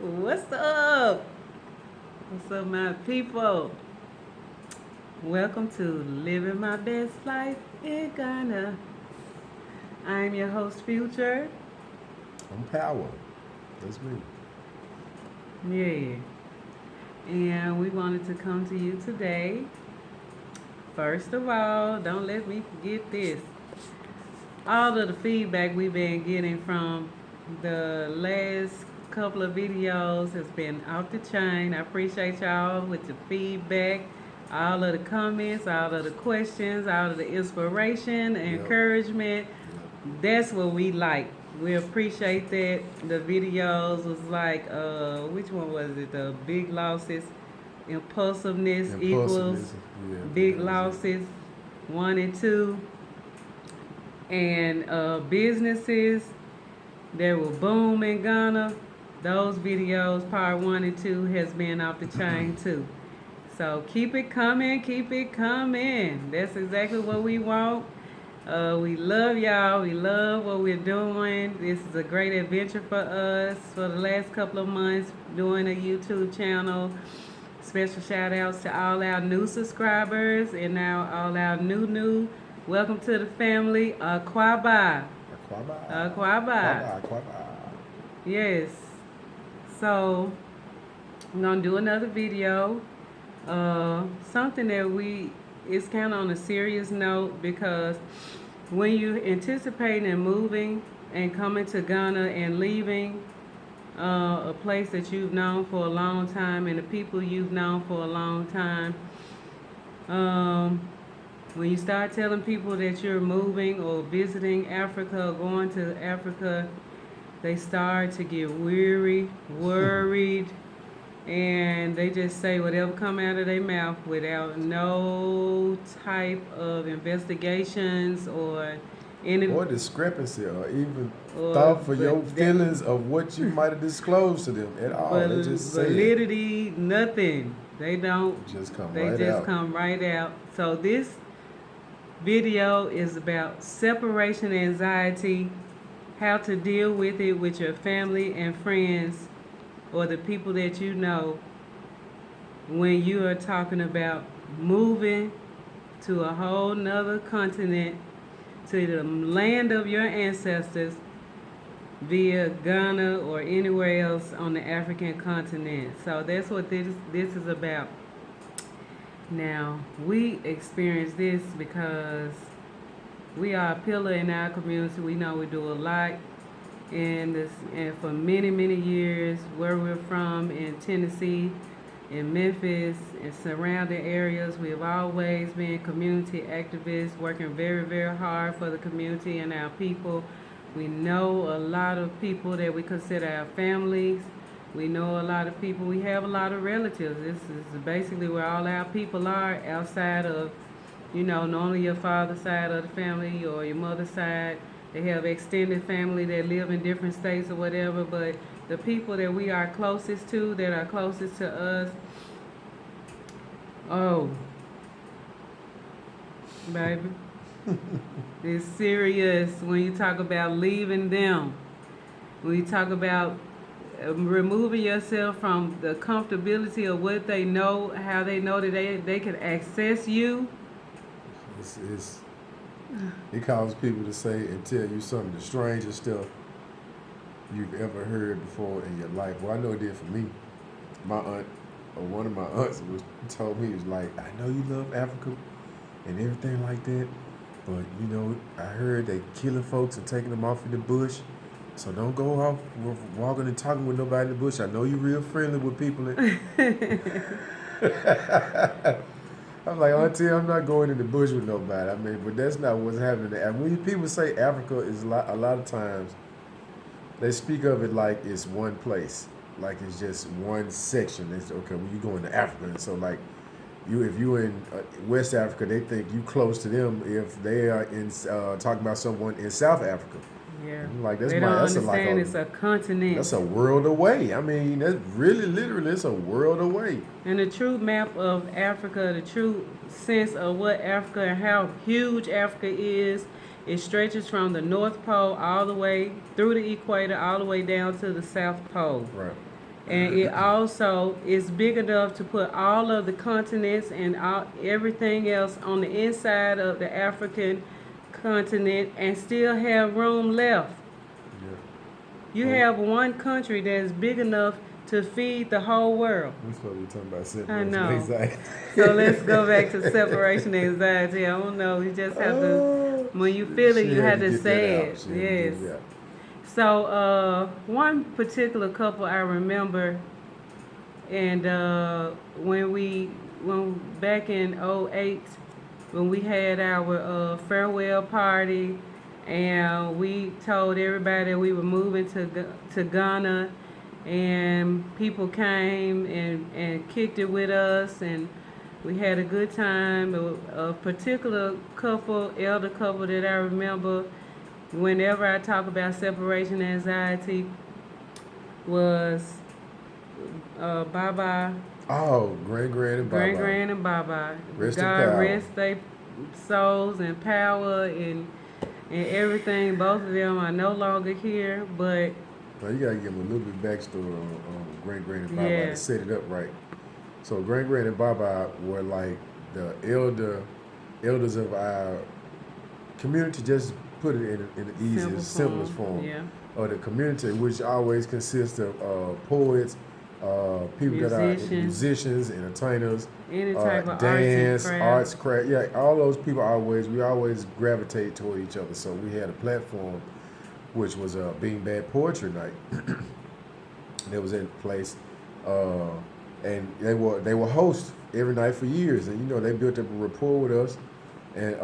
What's up? What's up, my people? Welcome to Living My Best Life in Ghana. I'm your host, Future. I'm Power. That's me. Yeah. And we wanted to come to you today. First of all, don't let me forget this. All of the feedback we've been getting from the last couple of videos has been off the chain. I appreciate y'all with the feedback, all of the comments, all of the questions, all of the inspiration, Yep. encouragement. Yep. That's what we like. We appreciate that. The videos was like, which one was it? The big losses, impulsiveness equals Impulsiveness. Yeah, I think big that was it. losses, 1 and 2, and businesses that will boom in Ghana. Those videos, part 1 and 2, has been off the chain too. So keep it coming, keep it coming. That's exactly what we want. We love y'all. We love what we're doing. This is a great adventure for us for the last couple of months doing a YouTube channel. Special shout outs to all our new subscribers and now all our new. Welcome to the family. Aquaba. Aquaba. Aquaba. Aquaba. Yes. So I'm gonna do another video. Something that it's kind of on a serious note because when you anticipating and moving and coming to Ghana and leaving a place that you've known for a long time and the people you've known for a long time, um, when you start telling people that you're moving or visiting Africa or going to Africa, they start to get weary, worried, and they just say whatever come out of their mouth without no type of investigations or any Or discrepancy, or even or thought for your feelings of what you might have disclosed to them at all. They just say it. validity, nothing. They don't. Just come They right just out. come right out. So this video is about separation anxiety, how to deal with it with your family and friends or the people that you know when you are talking about moving to a whole nother continent, to the land of your ancestors via Ghana or anywhere else on the African continent. So that's what this is about. Now, we experience this because we are a pillar in our community. We know we do a lot in this, and for many years, where we're from in Tennessee, in Memphis, and surrounding areas, we have always been community activists, working very hard for the community and our people. We know a lot of people that we consider our families. We know a lot of people. We have a lot of relatives. This is basically where all our people are outside of, normally your father's side of the family or your mother's side. They have extended family that live in different states or whatever, but the people that we are closest to, that are closest to us, oh, baby, it's serious when you talk about leaving them. When you talk about removing yourself from the comfortability of what they know, how they know that they can access you. It's it causes people to say and tell you some of the strangest stuff you've ever heard before in your life. Well, I know it did for me. My aunt, or one of my aunts, told me, was like, I know you love Africa and everything like that, but I heard they killing folks and taking them off in the bush. So don't go off walking and talking with nobody in the bush. I know you're real friendly with people. I'm like, Auntie, I'm not going in the bush with nobody. I mean, but that's not what's happening. And when people say Africa is a lot of times, they speak of it like it's one place, like it's just one section. It's okay when you go into Africa, and so like if you in West Africa, they think you close to them if they are in talking about someone in South Africa. Yeah. Like They don't understand it's a continent. That's a world away. I mean, that's really literally it's a world away. And the true map of Africa, the true sense of what Africa and how huge Africa is It stretches from the North Pole all the way through the equator, all the way down to the South Pole. Right. And it also is big enough to put all of the continents and everything else on the inside of the African continent and still have room left. Yeah. You have one country that's big enough to feed the whole world. We're supposed to be talking about I separation know. anxiety. So let's go back to separation anxiety. I don't know. You just have to, when you feel it, She you had have to get say that out. it. She had to get Yes. it out. So one particular couple I remember, and when back in '08, when we had our farewell party, and we told everybody that we were moving to Ghana, and people came and kicked it with us, and we had a good time. A particular couple, elder couple that I remember, whenever I talk about separation anxiety, was Baba, Oh, Grand and Baba. Grand and Baba. Rest in God power. rest their souls and power and everything. Both of them are no longer here, but Now you gotta give them a little bit backstory on Grand and Baba Yeah. to set it up right. So Grand and Baba were like the elders of our community. Just put it in the easiest, simplest form. Yeah. Of the community, which always consists of poets, people that are musicians, entertainers, Any type of dance, arts and craft. Yeah, all those people we always gravitate toward each other. So we had a platform, which was a Being Bad Poetry Night. That was in place, and they were hosts every night for years, and they built up a rapport with us, and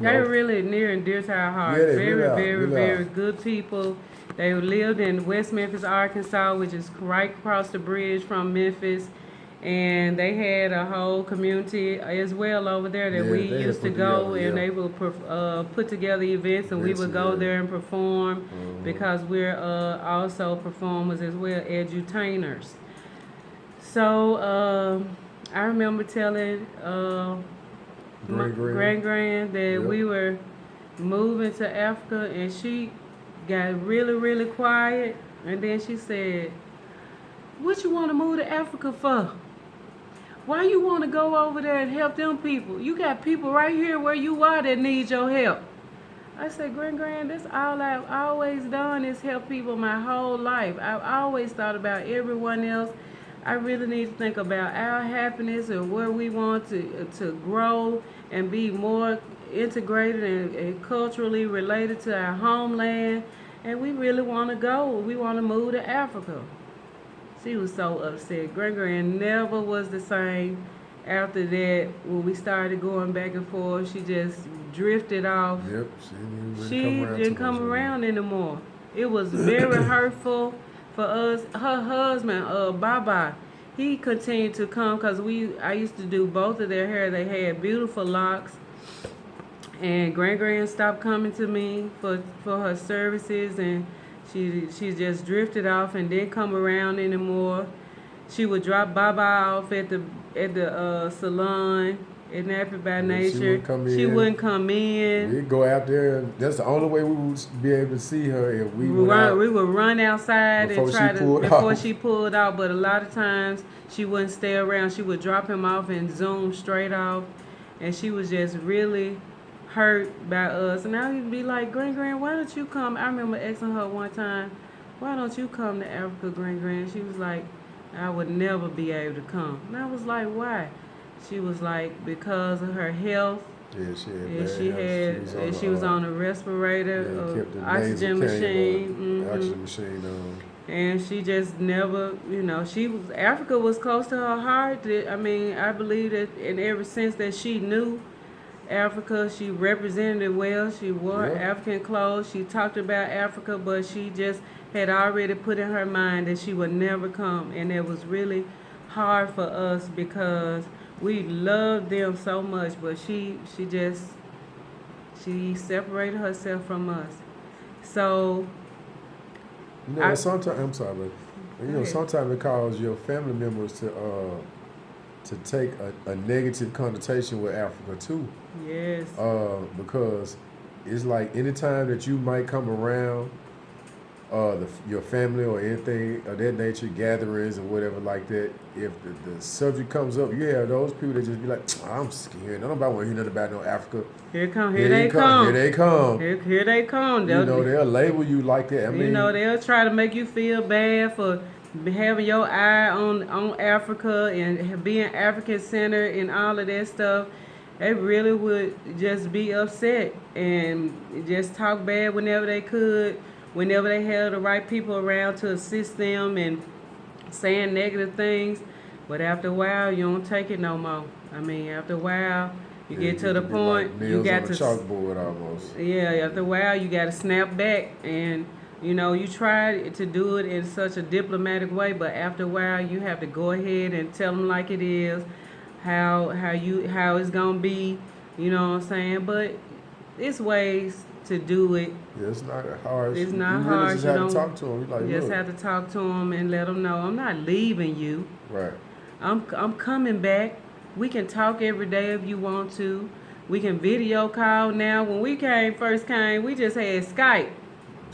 They were really near and dear to our hearts. Yeah, they very, really are, very, really very are. good people. They lived in West Memphis, Arkansas, which is right across the bridge from Memphis. And they had a whole community as well over there that Yeah, we they had used to put go, together, and yeah. they would put together events, and we would go Yeah. there and perform Mhm. because we're also performers as well, edutainers. So I remember telling Grand that Yep. we were moving to Africa, and she got really, really quiet, and then she said, "What you want to move to Africa for? Why you want to go over there and help them people? You got people right here where you are that need your help." I said, Grand, that's all I've always done is help people my whole life. I've always thought about everyone else. I really need to think about our happiness and where we want to grow and be more integrated and culturally related to our homeland. And we really want to go. We want to move to Africa. She was so upset. Grand never was the same after that. When we started going back and forth, she just drifted off. Yep, She didn't come too much around anymore. It was very hurtful for us. Her husband, Baba, he continued to come because I used to do both of their hair. They had beautiful locks. And Grand stopped coming to me for her services, and she just drifted off and didn't come around anymore. She would drop Baba off at the salon at Nappy by Nature. She wouldn't come in. We'd go out there, and that's the only way we would be able to see her if we We would run outside and try before she pulled out. But a lot of times she wouldn't stay around. She would drop him off and zoom straight off, and she was just really hurt by us. And I would be like, Grand, why don't you come? I remember asking her one time, why don't you come to Africa, Grand? She was like, I would never be able to come. And I was like, why? She was like, because of her health. Yeah, she was on a respirator, oxygen machine. Oxygen machine on. And she just never, Africa was close to her heart. I believe that in every sense that she knew Africa, she represented it well. She wore African clothes. She talked about Africa, but she just had already put in her mind that she would never come. And it was really hard for us because we loved them so much, but she separated herself from us. So sometimes I'm sorry, but sometimes it causes your family members to take a negative connotation with Africa too. Yes. Because it's like anytime that you might come around your family or anything of that nature, gatherings or whatever like that, if the subject comes up, you have those people that just be like, I'm scared. Nobody want to hear nothing about no Africa. Here Here they come. Here they come. You know, they'll label you like that. I mean, you know, they'll try to make you feel bad for having your eye on Africa and being African centered and all of that stuff. They really would just be upset and just talk bad whenever they could, whenever they had the right people around to assist them and saying negative things. But after a while, you don't take it no more. I mean, after a while, you get to the point like you got on to chalkboard almost. Yeah, after a while, you got to snap back, and you know you try to do it in such a diplomatic way, but after a while, you have to go ahead and tell them like it is, how it's gonna be. You know what I'm saying? But it's ways to do it. Yeah, it's not harsh. It's not you harsh. Really just have to talk to them. Like, you just look. have to talk to them and let them know I'm not leaving you. Right. I'm coming back. We can talk every day if you want to. We can video call now. When we first came, we just had Skype.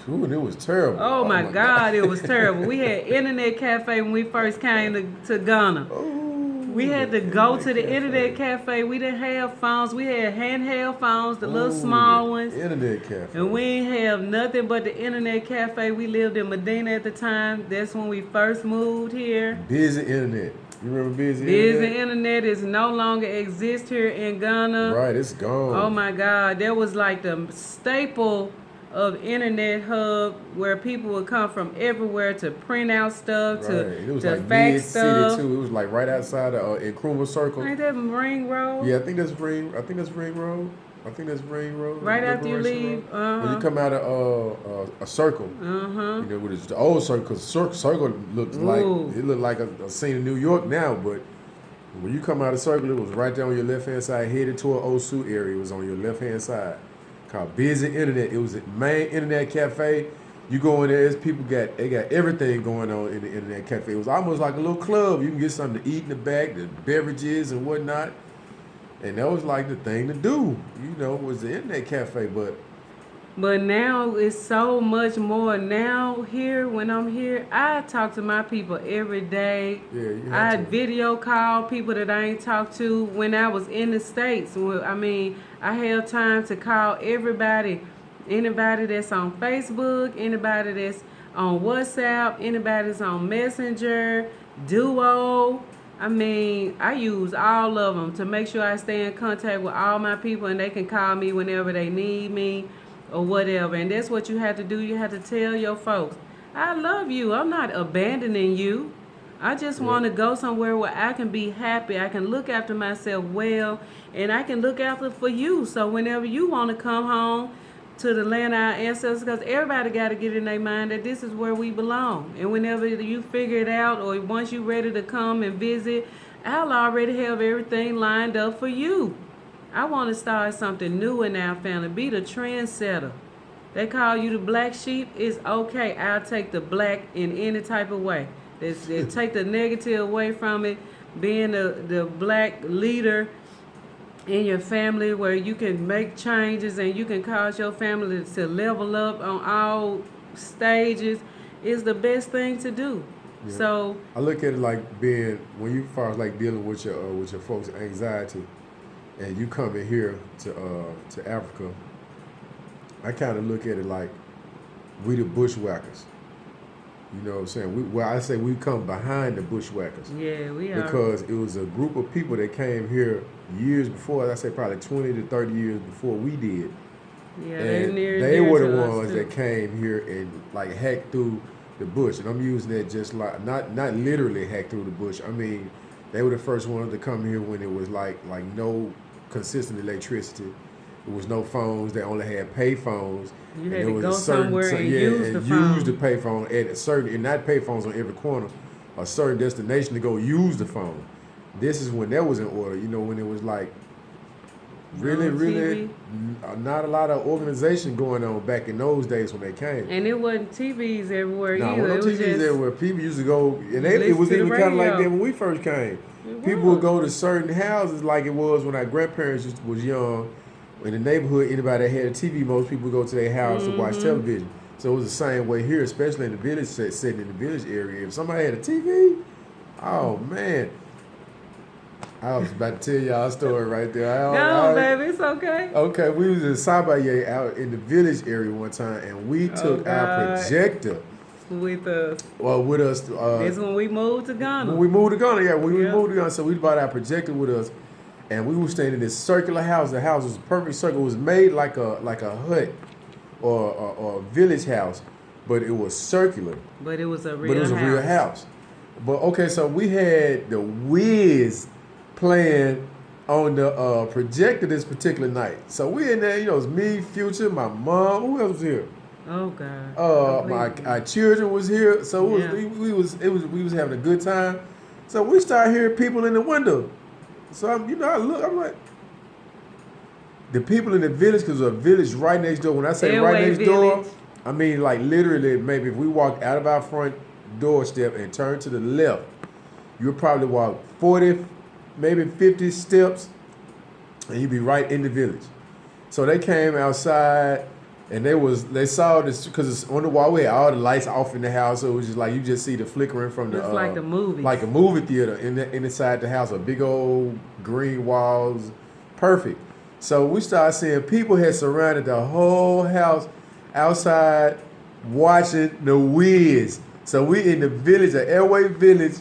Ooh, and it was terrible. Oh my God, it was terrible. We had internet cafe when we first came to Ghana. Ooh, we had to go to the internet cafe. We didn't have phones. We had handheld phones, the little small ones. Internet cafe. And we didn't have nothing but the internet cafe. We lived in Medina at the time. That's when we first moved here. Busy internet. You remember Busy Internet is no longer exist here in Ghana. Right, it's gone. Oh my God, that was like the staple of internet hub where people would come from everywhere to print out stuff, right. to it was to like fax mid-city stuff. too. It was like right outside of Nkrumah Circle. Ain't that Ring Road? Yeah, I think that's Ring Road. Right after you leave, when you come out of a circle, you know, with it's the old circle, because circle looked like a scene in New York now, but when you come out of circle, it was right there on your left hand side, headed toward Osu area. It was on your left hand side, called Busy Internet. It was a main internet cafe. You go in there, they got everything going on in the internet cafe. It was almost like a little club. You can get something to eat in the back, the beverages and whatnot. And that was like the thing to do, you know, was the internet cafe. But now it's so much more. Now here, when I'm here, I talk to my people every day. Yeah, I video call people that I ain't talked to when I was in the States. I mean, I have time to call everybody. Anybody that's on Facebook, anybody that's on WhatsApp, anybody that's on Messenger, Duo. I mean, I use all of them to make sure I stay in contact with all my people and they can call me whenever they need me or whatever. And that's what you have to do. You have to tell your folks, I love you. I'm not abandoning you. I just want to go somewhere where I can be happy. I can look after myself well, and I can look after for you. So whenever you want to come home to the land of our ancestors, because everybody got to get in their mind that this is where we belong. And whenever you figure it out, or once you're ready to come and visit, I'll already have everything lined up for you. I want to start something new in our family, be the trendsetter. They call you the black sheep, it's okay. I'll take the black in any type of way. Take the negative away from it, being the black leader in your family where you can make changes and you can cause your family to level up on all stages is the best thing to do. Yeah. So I look at it like being, when you first like dealing with your folks' anxiety, and you come in here to Africa, I kind of look at it like we the bushwhackers. You know what I'm saying? I say we come behind the bushwhackers. Yeah, we are. Because it was a group of people that came here years before, I say probably 20 to 30 years before we did. Yeah, and they were the ones that came here and like hacked through the bush. And I'm using that just like, not literally hacked through the bush. I mean, they were the first ones to come here when it was like no consistent electricity. There was no phones. They only had pay phones. You had to go somewhere and use the phone. Use the pay phone at a certain, and not pay phones on every corner, a certain destination to go use the phone. This is when that was in order. You know, when it was like really not a lot of organization going on back in those days when they came. And it wasn't TVs everywhere either. No, TVs everywhere. People used to go, and it was even kind of like that when we first came. People would go to certain houses like it was when our grandparents was young. In the neighborhood, anybody that had a TV, most people go to their house to watch television. So it was the same way here, especially in the village setting in the village area. If somebody had a TV, oh man, I was about to tell y'all a story right there. Go on, baby. It's okay. Okay, we was in Sabaye out in the village area one time, and we took our God. projector With us. with us. It's when we moved to Ghana. When we moved to Ghana, Yep. we moved to Ghana, so we brought our projector with us, and we were staying in this circular house. The house was a perfect circle. It was made like a hut or a village house, but it was circular. But it was a real house. But okay, so we had the Wiz playing on the projector this particular night. So we in there, it was me, Future, my mom. Who else was here? Oh God. Our children was here. So we was having a good time. So we started hearing people in the window. So I'm like, the people in the village, because there's a village right next door. When I say right next door, I mean like literally maybe if we walked out of our front doorstep and turned to the left, you would probably walk 40, maybe 50 steps, and you'd be right in the village. So they came outside, and they saw this, because it's on the wall. We had all the lights off in the house, so it was just like you just see the flickering from the. It's like the movie. Like a movie theater inside the house, a big old green walls, perfect. So we started seeing people had surrounded the whole house outside watching the Wiz. So we in the village, the Airway Village,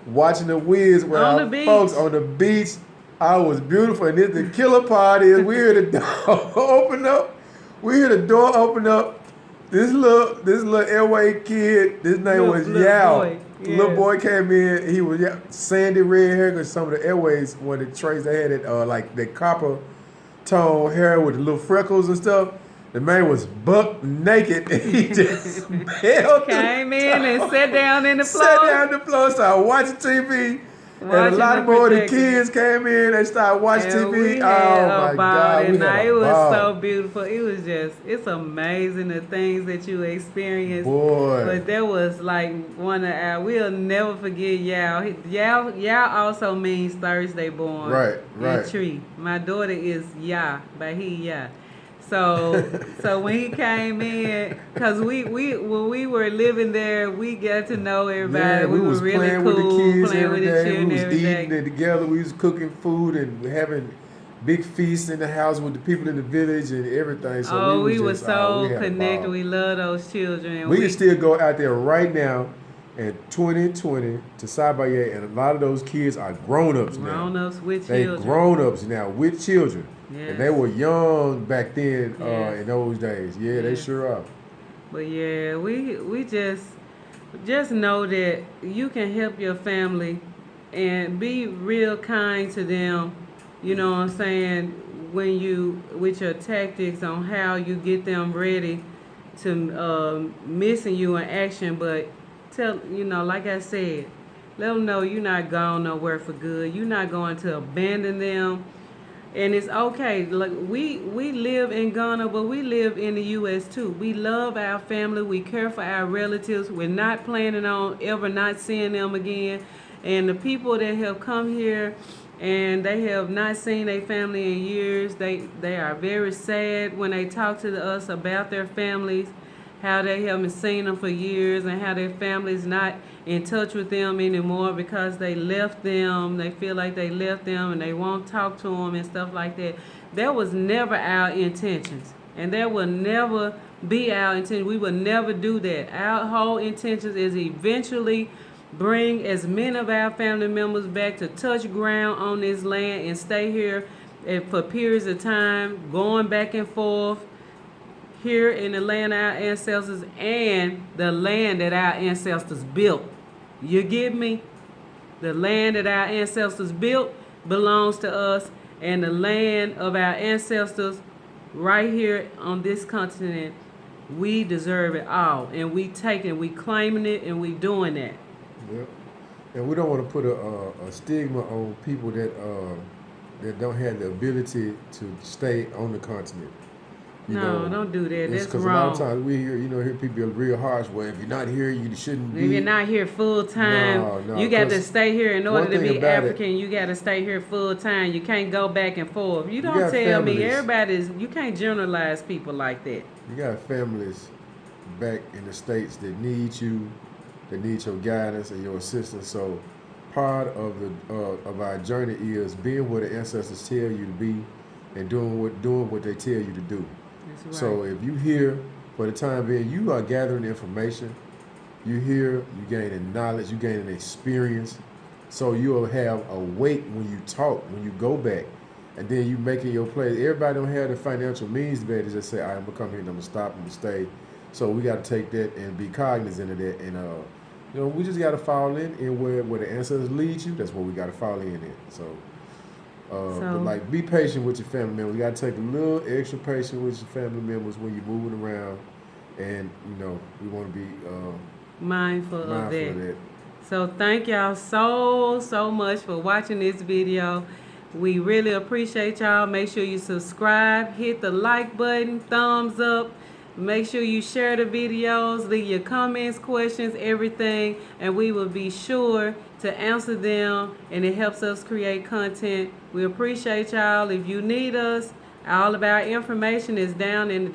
watching the Wiz with our folks on the beach. I was beautiful, and then the killer part is we hear the door open up. We hear the door open up. This little Airway kid, his name was Yao. Boy. The little boy came in. He was sandy red hair, because some of the Airways, one of the traits they had it like the copper tone hair with the little freckles and stuff. The man was buck naked, and he just came in and sat down in the floor. Sat down on the floor, started watching TV. And a lot more of the kids came in and started watching TV. Oh my God. It was so beautiful. It was it's amazing the things that you experienced. Boy. But that was like we'll never forget Yao. Yao also means Thursday born. Right. In tree. My daughter is Ya, but he Ya. So when he came in, because when we were living there, we got to know everybody. Yeah, we were was really playing cool, with the kids playing every with the day. children We was every eating day. it together. We was cooking food and having big feasts in the house with the people in the village and everything. So we were so connected. We love those children. We can still go out there right now in 2020 to Sabaye, and a lot of those kids are grown-ups now. Grown-ups with children. They grown-ups now with children. Yes. And they were young back then in those days. Yeah, they sure are. But yeah, we just know that you can help your family and be real kind to them. You know what I'm saying? When you, with your tactics on how you get them ready to missing you in action, but like I said, let them know you're not going nowhere for good. You're not going to abandon them. And it's okay. Like we live in Ghana, but we live in the U.S. too. We love our family. We care for our relatives. We're not planning on ever not seeing them again. And the people that have come here and they have not seen their family in years, they are very sad when they talk to us about their families, how they haven't seen them for years, and how their family's not in touch with them anymore because they left them. They feel like they left them and they won't talk to them and stuff like that. That was never our intentions, and that will never be our intention. We will never do that. Our whole intentions is eventually bring as many of our family members back to touch ground on this land and stay here for periods of time, going back and forth here in the land of our ancestors and the land that our ancestors built. You get me? The land that our ancestors built belongs to us, and the land of our ancestors right here on this continent, we deserve it all. And we taking, we claiming it, and we doing that. Yep. And we don't want to put a stigma on people that don't have the ability to stay on the continent. You No, know, don't do that. it's That's because a lot of wrong. times we hear people real harsh. Well, if you're not here, you shouldn't If you're be. not here full time, No, you got to because stay here. In order one to thing be about it, African, you got to stay here full time. You can't go back and forth. You you don't got tell me families. everybody's. You can't generalize people like that. You got families back in the States that need you, that need your guidance and your assistance. So part of the of our journey is being where the ancestors tell you to be and doing what they tell you to do. That's right. So if you here for the time being, you are gathering information. You here, you gaining knowledge, you gaining experience. So you'll have a weight when you talk, when you go back, and then you making your play. Everybody don't have the financial means to be able to just say, "I'm gonna come here and I'm gonna stop, I'm gonna stay." So we got to take that and be cognizant of that, and we just got to fall in where the ancestors lead you. That's what we got to fall in. So, but like, be patient with your family members. You got to take a little extra patience with your family members when you're moving around, and we want to be Mindful of mindful that. of that. So thank y'all so much for watching this video. We really appreciate y'all. Make sure you subscribe, hit the like button, thumbs up. Make sure you share the videos, leave your comments, questions, everything, and we will be sure to answer them, and it helps us create content. We appreciate y'all. If you need us, all of our information is down in the